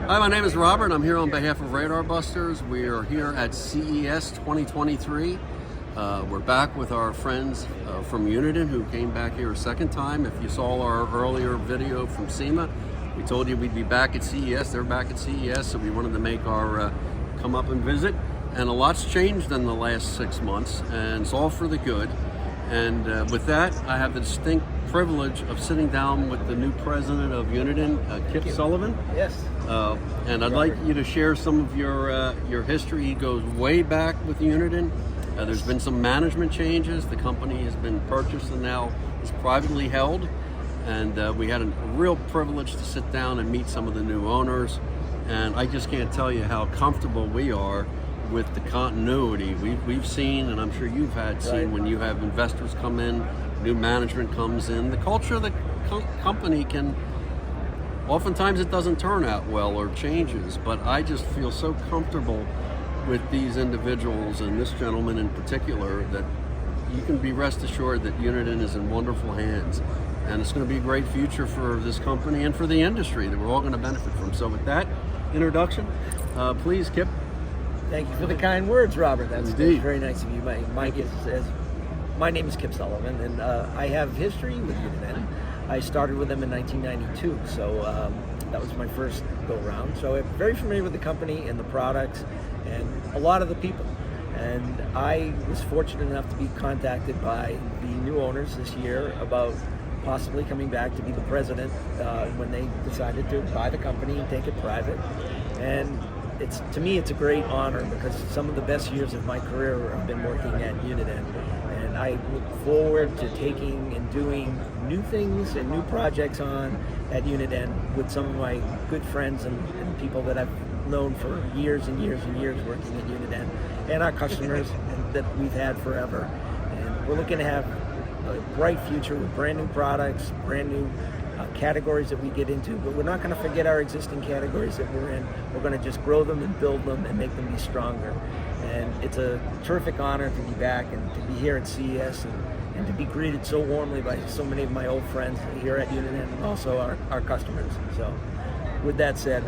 Hi, my name is Robert. I'm here on behalf of RadarBusters. We are here at CES 2023. We're back with our friends from Uniden who came back here a second time. If you saw our earlier video from SEMA, we told you we'd be back at CES. They're back at CES, so we wanted to make our come up and visit. And a lot's changed in the last 6 months, and it's all for the good. And with that, I have the distinct privilege of sitting down with the new president of Uniden, Kip Sullivan. Yes. And I'd like you to share some of your history. He goes way back with Uniden. There's been some management changes. The company has been purchased and now is privately held. And we had a real privilege to sit down and meet some of the new owners. And I just can't tell you how comfortable we are with the continuity we've seen, and I'm sure you've had seen when you have investors come in, new management comes in. The culture of the company can, oftentimes it doesn't turn out well or changes, but I just feel so comfortable with these individuals and this gentleman in particular that you can be rest assured that Uniden is in wonderful hands, and it's going to be a great future for this company and for the industry that we're all going to benefit from. So with that introduction, please, Kip. Thank you for the kind words, Robert. That's very nice of you. My name is Kip Sullivan, and I have history with Uniden. I started with them in 1992, so that was my first go-around. So I'm very familiar with the company and the products and a lot of the people. And I was fortunate enough to be contacted by the new owners this year about possibly coming back to be the president when they decided to buy the company and take it private. And to me, it's a great honor because some of the best years of my career have been working at Uniden, and I look forward to taking and doing new things and new projects on at Uniden with some of my good friends and people that I've known for years and years and years working at Uniden, and our customers that we've had forever. And we're looking to have a bright future with brand new products, brand new categories that we get into, but we're not going to forget our existing categories that we're in. We're going to just grow them and build them and make them be stronger. And it's a terrific honor to be back and to be here at CES and to be greeted so warmly by so many of my old friends here at Uniden and also our customers. So with that said,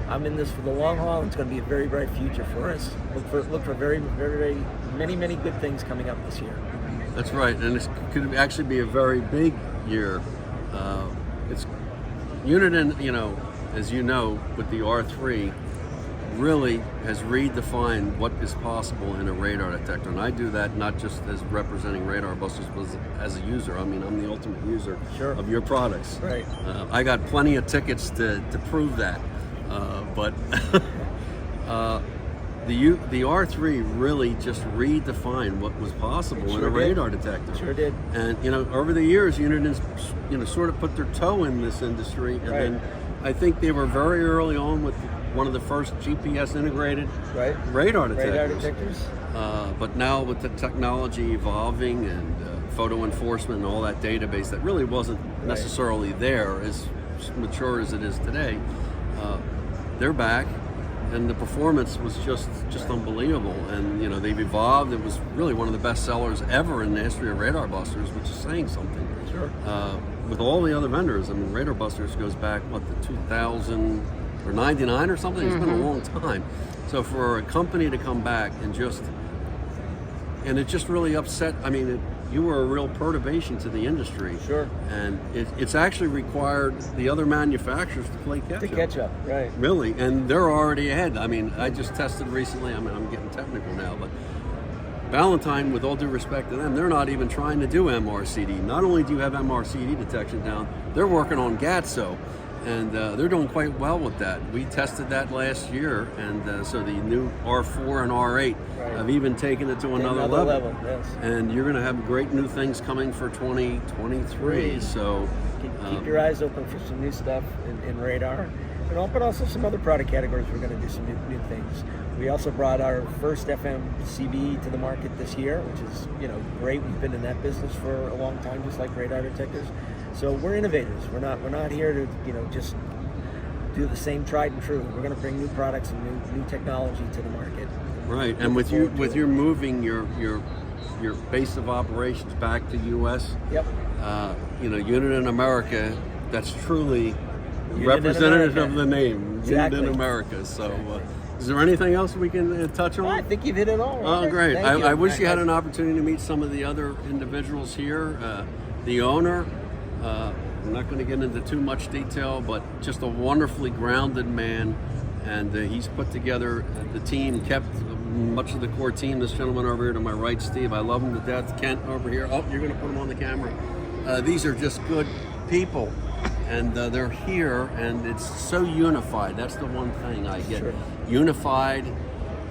I'm in this for the long haul. It's going to be a very bright future for us. Look for very, very, many good things coming up this year. That's right, and it could actually be a very big year. It's Uniden, as you know, with the R3, really has redefined what is possible in a radar detector. And I do that not just as representing RadarBusters, but as a user. I mean, I'm the ultimate user of your products. Right. I got plenty of tickets to prove that. But the R3 really just redefined what was possible in a radar detector. Sure did. And over the years, Uniden's sort of put their toe in this industry, and then I think they were very early on with one of the first GPS integrated radar detectors. But now with the technology evolving and photo enforcement and all that database that really wasn't necessarily there as mature as it is today, they're back. And the performance was just unbelievable. And they've evolved. It was really one of the best sellers ever in the history of RadarBusters, which is saying something. Sure. With all the other vendors, I mean, RadarBusters goes back to 2000 or 99 or something. It's been a long time. So for a company to come back and it just really upset. I mean, you were a real perturbation to the industry. Sure. And it's actually required the other manufacturers to play catch up. To catch up, right. Really, and they're already ahead. I mean, I just tested recently. I mean, I'm getting technical now, but Valentine, with all due respect to them, they're not even trying to do MRCD. Not only do you have MRCD detection down, they're working on GATSO. And they're doing quite well with that. We tested that last year, and so the new R4 and R8 have even taken it to another level. Yes. And you're going to have great new things coming for 2023. So keep your eyes open for some new stuff in radar, but also some other product categories. We're going to do some new things. We also brought our first FM CB to the market this year, which is great. We've been in that business for a long time, just like radar detectors. So we're innovators. We're not here to just do the same tried and true. We're going to bring new products and new technology to the market. Right, and with you moving your base of operations back to U.S. Yep. Uniden America, that's truly representative of the name, Exactly. Uniden America. So, is there anything else we can touch on? I think you've hit it all. Oh, great. Thank you. I wish you had an opportunity to meet some of the other individuals here. The owner, I'm not going to get into too much detail, but just a wonderfully grounded man. And he's put together the team, kept much of the core team. This gentleman over here to my right, Steve, I love him to death. Kent over here. Oh, you're going to put him on the camera. These are just good people. And they're here, and it's so unified. That's the one thing I get. Sure. Unified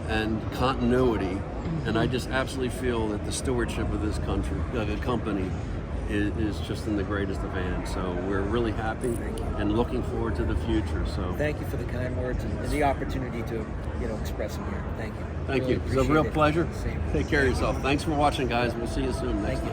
and continuity. And I just absolutely feel that the stewardship of this company is just in the greatest of hands. So we're really happy and looking forward to the future. So thank you for the kind words and the opportunity to express them here. Thank you. Thank Really you. It's a appreciate real it. pleasure. Same. Take care of yourself. Thanks for watching, guys. We'll see you soon. Thank you.